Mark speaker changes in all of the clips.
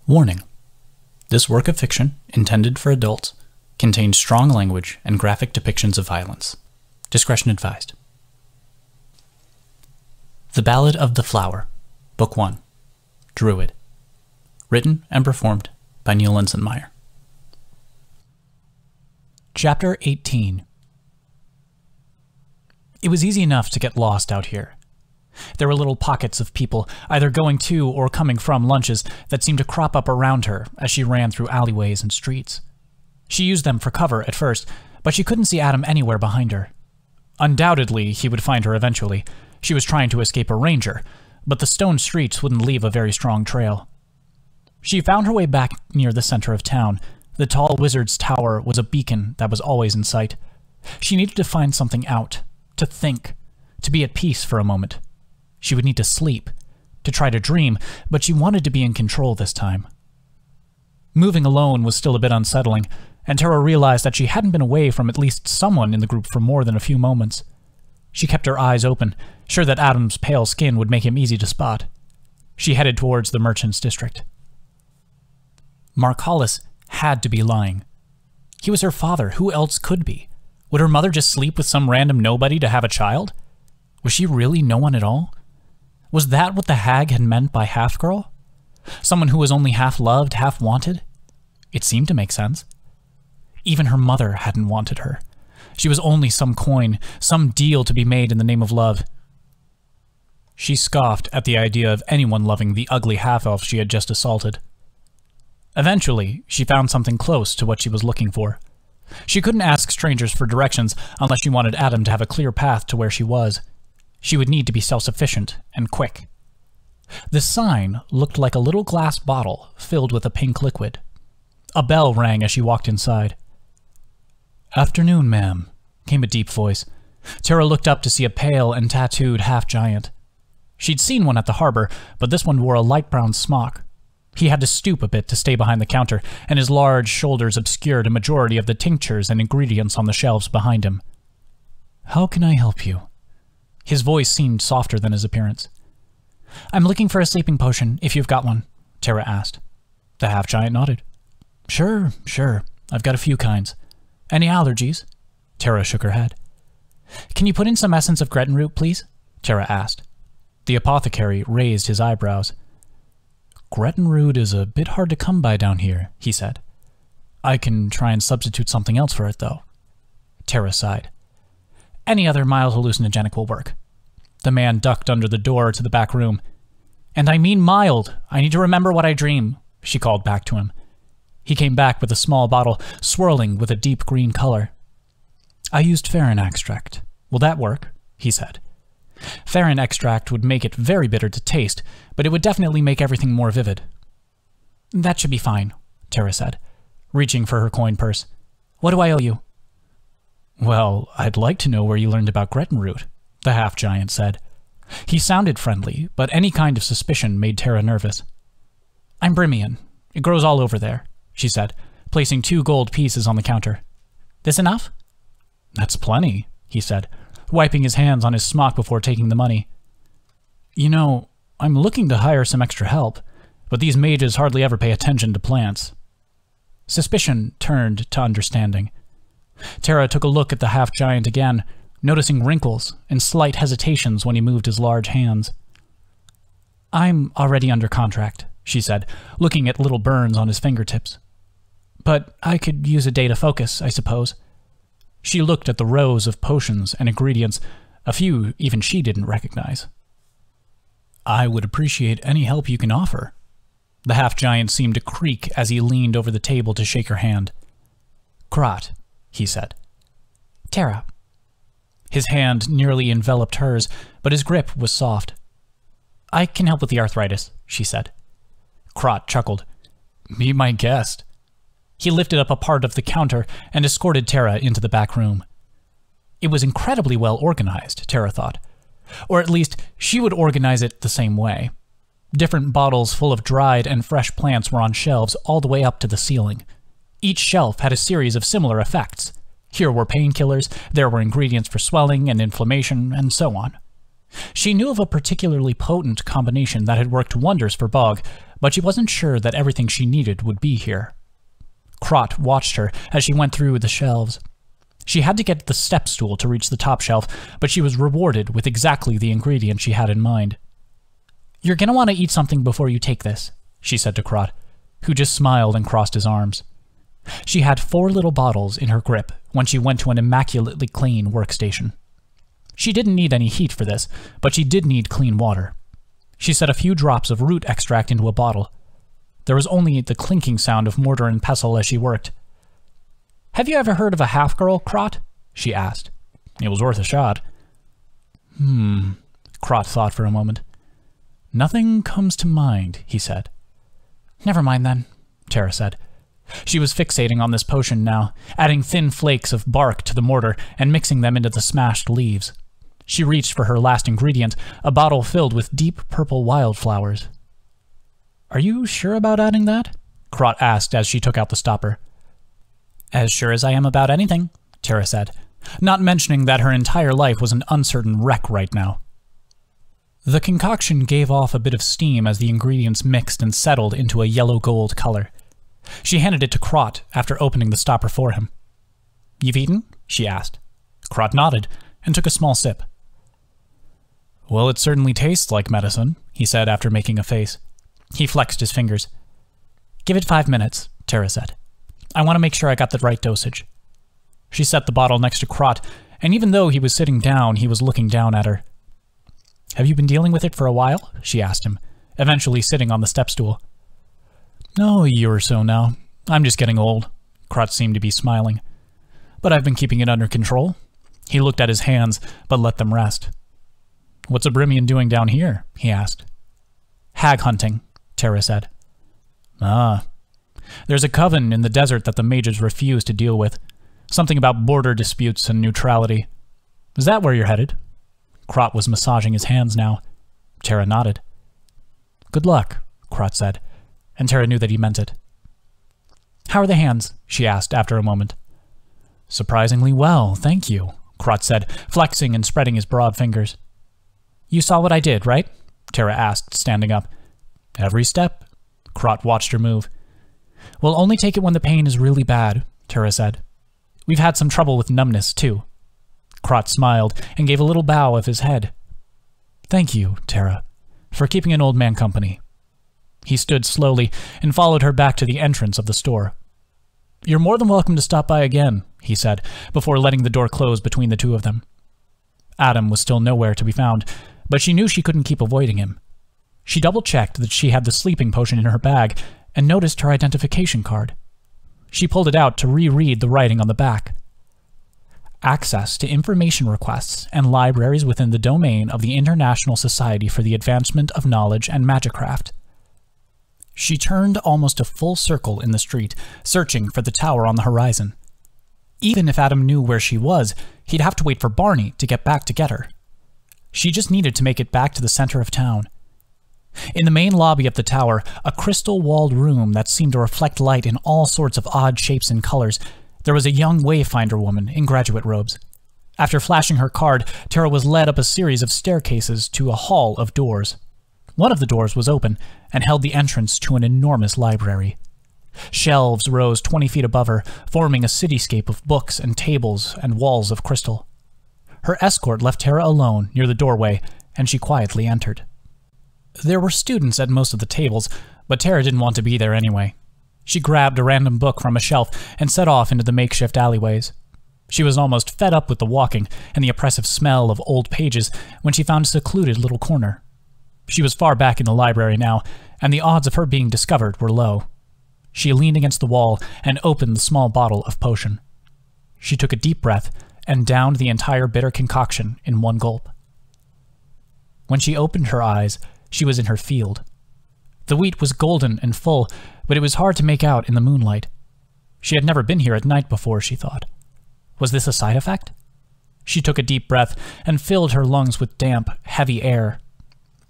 Speaker 1: Warning: this work of fiction, intended for adults, contains strong language and graphic depictions of violence. Discretion advised. The Ballad of the Flower, Book 1, Druid. Written and performed by Neal Lensenmayer. Chapter 18. It was easy enough to get lost out here. There were little pockets of people, either going to or coming from lunches, that seemed to crop up around her as she ran through alleyways and streets. She used them for cover at first, but she couldn't see Adam anywhere behind her. Undoubtedly, he would find her eventually. She was trying to escape a ranger, but the stone streets wouldn't leave a very strong trail. She found her way back near the center of town. The tall wizard's tower was a beacon that was always in sight. She needed to find something out, to think, to be at peace for a moment. She would need to sleep, to try to dream, but she wanted to be in control this time. Moving alone was still a bit unsettling, and Tara realized that she hadn't been away from at least someone in the group for more than a few moments. She kept her eyes open, sure that Adam's pale skin would make him easy to spot. She headed towards the merchant's district. Mark Hollis had to be lying. He was her father. Who else could be? Would her mother just sleep with some random nobody to have a child? Was she really no one at all? Was that what the hag had meant by half-girl? Someone who was only half-loved, half-wanted? It seemed to make sense. Even her mother hadn't wanted her. She was only some coin, some deal to be made in the name of love. She scoffed at the idea of anyone loving the ugly half-elf she had just assaulted. Eventually, she found something close to what she was looking for. She couldn't ask strangers for directions unless she wanted Adam to have a clear path to where she was. She would need to be self-sufficient and quick. The sign looked like a little glass bottle filled with a pink liquid. A bell rang as she walked inside. "Afternoon, ma'am," came a deep voice. Tara looked up to see a pale and tattooed half-giant. She'd seen one at the harbor, but this one wore a light brown smock. He had to stoop a bit to stay behind the counter, and his large shoulders obscured a majority of the tinctures and ingredients on the shelves behind him. "How can I help you?" His voice seemed softer than his appearance. "I'm looking for a sleeping potion, if you've got one," Tara asked. The half-giant nodded. Sure. I've got a few kinds. Any allergies?" Tara shook her head. "Can you put in some essence of Gretton root, please?" Tara asked. The apothecary raised his eyebrows. "Gretton root is a bit hard to come by down here," he said. "I can try and substitute something else for it, though." Tara sighed. "Any other mild hallucinogenic will work." The man ducked under the door to the back room. "And I mean mild. I need to remember what I dream," she called back to him. He came back with a small bottle, swirling with a deep green color. "I used Farron extract. Will that work?" he said. Farron extract would make it very bitter to taste, but it would definitely make everything more vivid. "That should be fine," Tara said, reaching for her coin purse. "What do I owe you?" "Well, I'd like to know where you learned about Gretton root," the half-giant said. He sounded friendly, but any kind of suspicion made Tara nervous. "I'm Brimian. It grows all over there," she said, placing 2 gold pieces on the counter. "This enough?" "That's plenty," he said, wiping his hands on his smock before taking the money. "You know, I'm looking to hire some extra help, but these mages hardly ever pay attention to plants." Suspicion turned to understanding. Tara took a look at the half-giant again, noticing wrinkles and slight hesitations when he moved his large hands. "I'm already under contract," she said, looking at little burns on his fingertips. "But I could use a day to focus, I suppose." She looked at the rows of potions and ingredients, a few even she didn't recognize. "I would appreciate any help you can offer." The half-giant seemed to creak as he leaned over the table to shake her hand. "Krat," he said. "Tara." His hand nearly enveloped hers, but his grip was soft. "I can help with the arthritis," she said. Krat chuckled. "Be my guest." He lifted up a part of the counter and escorted Tara into the back room. It was incredibly well organized, Tara thought. Or at least, she would organize it the same way. Different bottles full of dried and fresh plants were on shelves all the way up to the ceiling. Each shelf had a series of similar effects. Here were painkillers, there were ingredients for swelling and inflammation, and so on. She knew of a particularly potent combination that had worked wonders for Bog, but she wasn't sure that everything she needed would be here. Crot watched her as she went through the shelves. She had to get the step stool to reach the top shelf, but she was rewarded with exactly the ingredient she had in mind. "You're gonna want to eat something before you take this," she said to Crot, who just smiled and crossed his arms. She had 4 little bottles in her grip when she went to an immaculately clean workstation. She didn't need any heat for this, but she did need clean water. She set a few drops of root extract into a bottle. There was only the clinking sound of mortar and pestle as she worked. "Have you ever heard of a half-girl, Crot?" she asked. It was worth a shot. Crot thought for a moment. "Nothing comes to mind," he said. "Never mind then," Tara said. She was fixating on this potion now, adding thin flakes of bark to the mortar and mixing them into the smashed leaves. She reached for her last ingredient, a bottle filled with deep purple wildflowers. "Are you sure about adding that?" Crot asked as she took out the stopper. "As sure as I am about anything," Tara said, not mentioning that her entire life was an uncertain wreck right now. The concoction gave off a bit of steam as the ingredients mixed and settled into a yellow-gold color. She handed it to Crot after opening the stopper for him. "You've eaten?" she asked. Crot nodded and took a small sip. "Well, it certainly tastes like medicine," he said after making a face. He flexed his fingers. "Give it 5 minutes," Tara said. "I want to make sure I got the right dosage." She set the bottle next to Crot, and even though he was sitting down, he was looking down at her. "Have you been dealing with it for a while?" she asked him, eventually sitting on the step stool. "No, a year or so now. I'm just getting old." Crot seemed to be smiling. "But I've been keeping it under control." He looked at his hands, but let them rest. "What's a Brimian doing down here?" he asked. "Hag hunting," Tara said. "Ah. There's a coven in the desert that the mages refuse to deal with. Something about border disputes and neutrality. Is that where you're headed?" Crot was massaging his hands now. Tara nodded. "Good luck," Crot said, and Tara knew that he meant it. "How are the hands?" she asked after a moment. "Surprisingly well, thank you," Crot said, flexing and spreading his broad fingers. "You saw what I did, right?" Tara asked, standing up. "Every step." Crot watched her move. "We'll only take it when the pain is really bad," Tara said. "We've had some trouble with numbness, too." Crot smiled and gave a little bow of his head. "Thank you, Tara, for keeping an old man company." He stood slowly and followed her back to the entrance of the store. "You're more than welcome to stop by again," he said, before letting the door close between the two of them. Adam was still nowhere to be found, but she knew she couldn't keep avoiding him. She double-checked that she had the sleeping potion in her bag and noticed her identification card. She pulled it out to reread the writing on the back. Access to information requests and libraries within the domain of the International Society for the Advancement of Knowledge and Magicraft. She turned almost a full circle in the street, searching for the tower on the horizon. Even if Adam knew where she was, he'd have to wait for Barney to get back to get her. She just needed to make it back to the center of town. In the main lobby of the tower, a crystal-walled room that seemed to reflect light in all sorts of odd shapes and colors, there was a young wayfinder woman in graduate robes. After flashing her card, Tara was led up a series of staircases to a hall of doors. One of the doors was open and held the entrance to an enormous library. Shelves rose 20 feet above her, forming a cityscape of books and tables and walls of crystal. Her escort left Tara alone near the doorway, and she quietly entered. There were students at most of the tables, but Tara didn't want to be there anyway. She grabbed a random book from a shelf and set off into the makeshift alleyways. She was almost fed up with the walking and the oppressive smell of old pages when she found a secluded little corner. She was far back in the library now, and the odds of her being discovered were low. She leaned against the wall and opened the small bottle of potion. She took a deep breath and downed the entire bitter concoction in one gulp. When she opened her eyes, she was in her field. The wheat was golden and full, but it was hard to make out in the moonlight. She had never been here at night before, she thought. Was this a side effect? She took a deep breath and filled her lungs with damp, heavy air.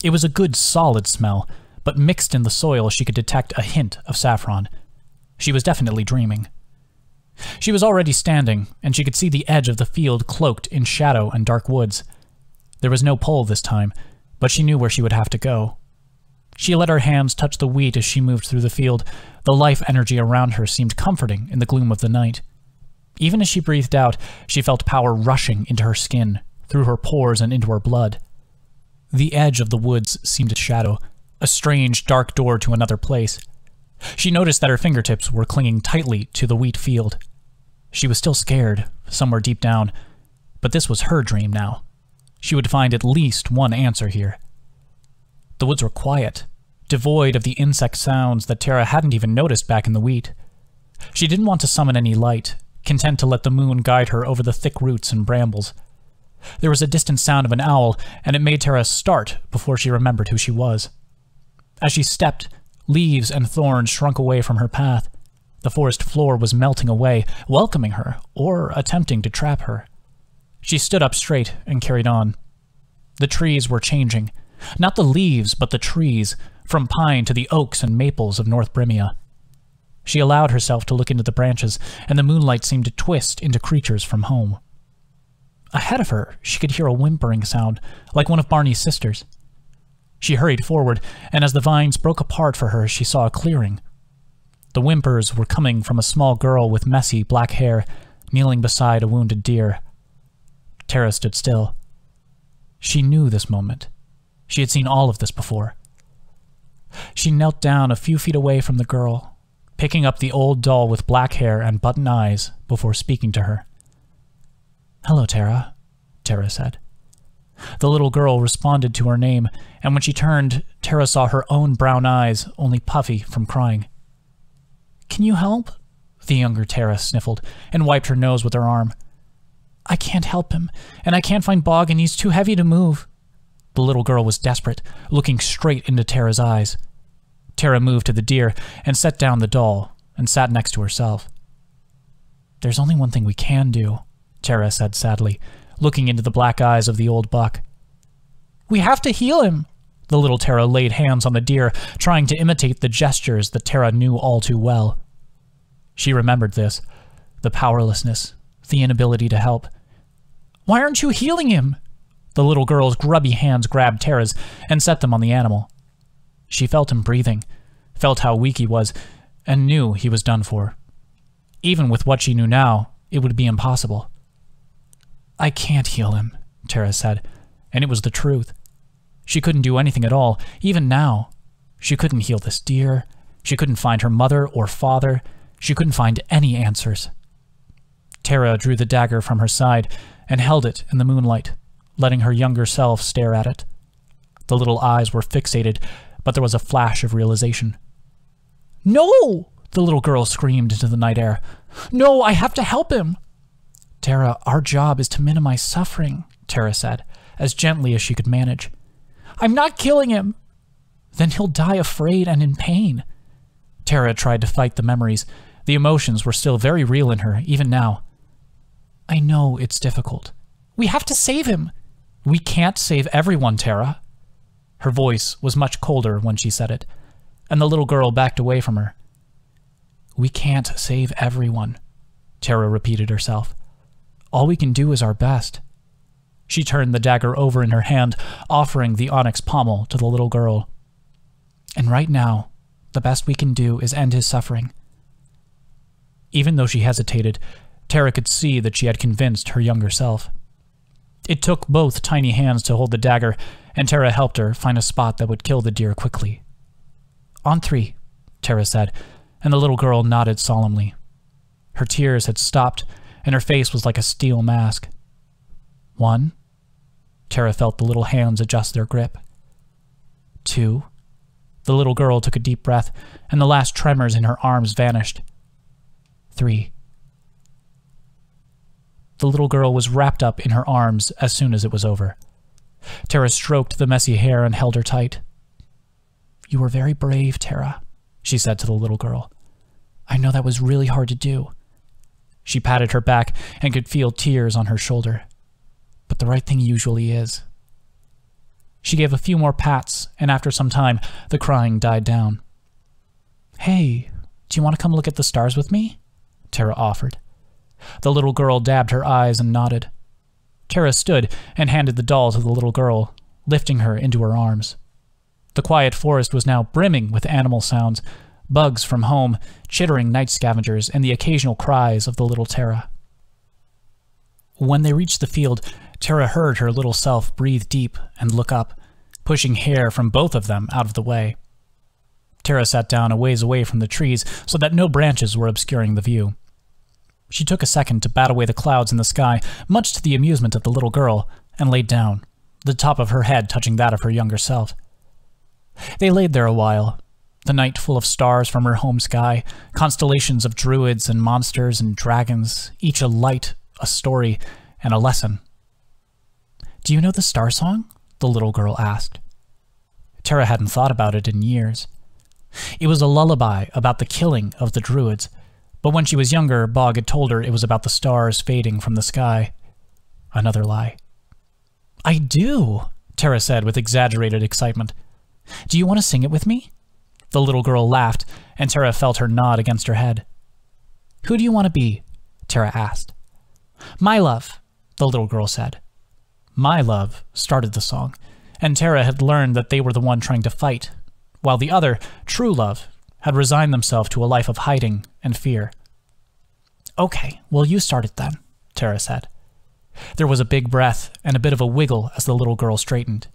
Speaker 1: It was a good, solid smell, but mixed in the soil she could detect a hint of saffron. She was definitely dreaming. She was already standing, and she could see the edge of the field cloaked in shadow and dark woods. There was no pole this time, but she knew where she would have to go. She let her hands touch the wheat as she moved through the field. The life energy around her seemed comforting in the gloom of the night. Even as she breathed out, she felt power rushing into her skin, through her pores and into her blood. The edge of the woods seemed a shadow, a strange, dark door to another place. She noticed that her fingertips were clinging tightly to the wheat field. She was still scared, somewhere deep down, but this was her dream now. She would find at least one answer here. The woods were quiet, devoid of the insect sounds that Tara hadn't even noticed back in the wheat. She didn't want to summon any light, content to let the moon guide her over the thick roots and brambles. There was a distant sound of an owl, and it made Tara start before she remembered who she was. As she stepped, leaves and thorns shrunk away from her path. The forest floor was melting away, welcoming her, or attempting to trap her. She stood up straight and carried on. The trees were changing. Not the leaves, but the trees, from pine to the oaks and maples of North Brimia. She allowed herself to look into the branches, and the moonlight seemed to twist into creatures from home. Ahead of her, she could hear a whimpering sound, like one of Barney's sisters. She hurried forward, and as the vines broke apart for her, she saw a clearing. The whimpers were coming from a small girl with messy black hair, kneeling beside a wounded deer. Tara stood still. She knew this moment. She had seen all of this before. She knelt down a few feet away from the girl, picking up the old doll with black hair and button eyes before speaking to her. "Hello, Tara," Tara said. The little girl responded to her name, and when she turned, Tara saw her own brown eyes, only puffy from crying. "Can you help?" The younger Tara sniffled and wiped her nose with her arm. "I can't help him, and I can't find Bog, and he's too heavy to move." The little girl was desperate, looking straight into Tara's eyes. Tara moved to the deer and set down the doll and sat next to herself. "There's only one thing we can do," Tara said sadly, looking into the black eyes of the old buck. "We have to heal him." The little Tara laid hands on the deer, trying to imitate the gestures that Tara knew all too well. She remembered this, the powerlessness, the inability to help. "Why aren't you healing him?" The little girl's grubby hands grabbed Tara's and set them on the animal. She felt him breathing, felt how weak he was, and knew he was done for. Even with what she knew now, it would be impossible. "I can't heal him," Tara said, and it was the truth. She couldn't do anything at all, even now. She couldn't heal this deer. She couldn't find her mother or father. She couldn't find any answers. Tara drew the dagger from her side and held it in the moonlight, letting her younger self stare at it. The little eyes were fixated, but there was a flash of realization. "No!" the little girl screamed into the night air. "No, I have to help him!" "Tara, our job is to minimize suffering," Tara said, as gently as she could manage. "I'm not killing him!" "Then he'll die afraid and in pain." Tara tried to fight the memories. The emotions were still very real in her, even now. "I know it's difficult. We have to save him." "We can't save everyone, Tara." Her voice was much colder when she said it, and the little girl backed away from her. "We can't save everyone," Tara repeated herself. "All we can do is our best." She turned the dagger over in her hand, offering the onyx pommel to the little girl. "And right now, the best we can do is end his suffering." Even though she hesitated, Tara could see that she had convinced her younger self. It took both tiny hands to hold the dagger, and Tara helped her find a spot that would kill the deer quickly. "On 3, Tara said, and the little girl nodded solemnly. Her tears had stopped, and her face was like a steel mask. 1. Tara felt the little hands adjust their grip. 2. The little girl took a deep breath, and the last tremors in her arms vanished. 3. The little girl was wrapped up in her arms as soon as it was over. Tara stroked the messy hair and held her tight. "You were very brave, Tara," she said to the little girl. "I know that was really hard to do." She patted her back and could feel tears on her shoulder. But the right thing usually is. She gave a few more pats, and after some time, the crying died down. "Hey, do you want to come look at the stars with me?" Tara offered. The little girl dabbed her eyes and nodded. Tara stood and handed the doll to the little girl, lifting her into her arms. The quiet forest was now brimming with animal sounds, bugs from home, chittering night scavengers, and the occasional cries of the little Tara. When they reached the field, Tara heard her little self breathe deep and look up, pushing hair from both of them out of the way. Tara sat down a ways away from the trees so that no branches were obscuring the view. She took a second to bat away the clouds in the sky, much to the amusement of the little girl, and laid down, the top of her head touching that of her younger self. They laid there a while, the night full of stars from her home sky, constellations of druids and monsters and dragons, each a light, a story, and a lesson. "Do you know the star song?" the little girl asked. Tara hadn't thought about it in years. It was a lullaby about the killing of the druids, but when she was younger, Bog had told her it was about the stars fading from the sky. Another lie. "I do," Tara said with exaggerated excitement. "Do you want to sing it with me?" The little girl laughed, and Tara felt her nod against her head. "Who do you want to be?" Tara asked. "My love," the little girl said. "My love" started the song, and Tara had learned that they were the one trying to fight, while the other, true love, had resigned themselves to a life of hiding and fear. "Okay, well, you start it then," Tara said. There was a big breath and a bit of a wiggle as the little girl straightened.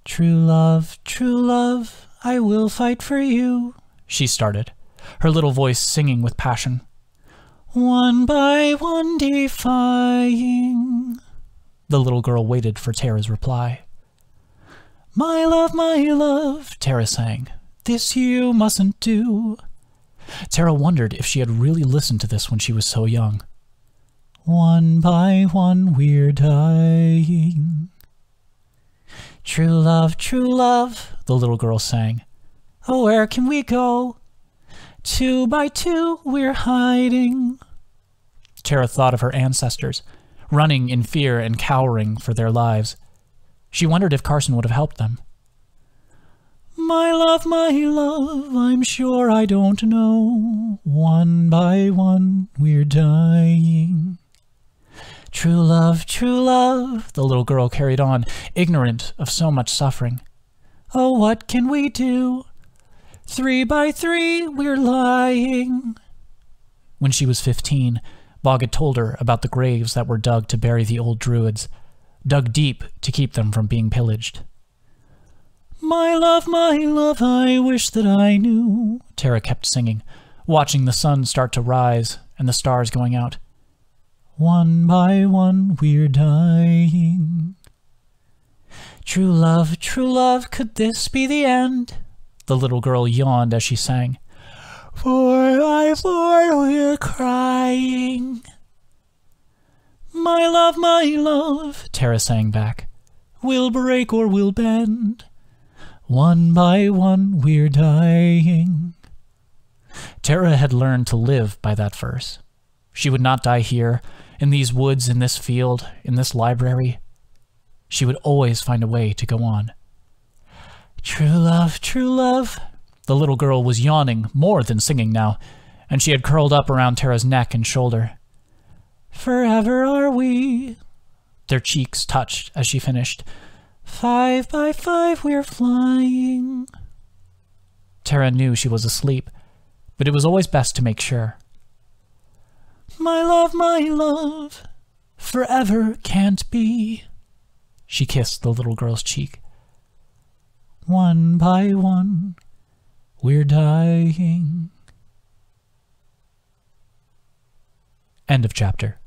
Speaker 1: true love, I will fight for you," she started, her little voice singing with passion. "One by one defying." The little girl waited for Tara's reply. My love," Tara sang. "This you mustn't do." Tara wondered if she had really listened to this when she was so young. "One by one we're dying." True love, the little girl sang. "Oh, where can we go? Two by two we're hiding." Tara thought of her ancestors, running in fear and cowering for their lives. She wondered if Carson would have helped them. My love, I'm sure I don't know. One by one we're dying." True love, the little girl carried on, ignorant of so much suffering. "Oh, what can we do? Three by three we're lying." When she was 15, Bog had told her about the graves that were dug to bury the old druids, dug deep to keep them from being pillaged. My love, I wish that I knew," Tara kept singing, watching the sun start to rise and the stars going out. "One by one we're dying." True love, could this be the end?" The little girl yawned as she sang. "Four by four we're crying." My love, Tara sang back. "We'll break or we'll bend. One by one we're dying." Tara had learned to live by that verse. She would not die here, in these woods, in this field, in this library. She would always find a way to go on. True love, the little girl was yawning more than singing now, and she had curled up around Tara's neck and shoulder. Forever are we. Their cheeks touched as she finished. 5 by 5 we're flying. Tara knew she was asleep, but it was always best to make sure. My love, forever can't be. She kissed the little girl's cheek. One by one, we're dying. End of chapter.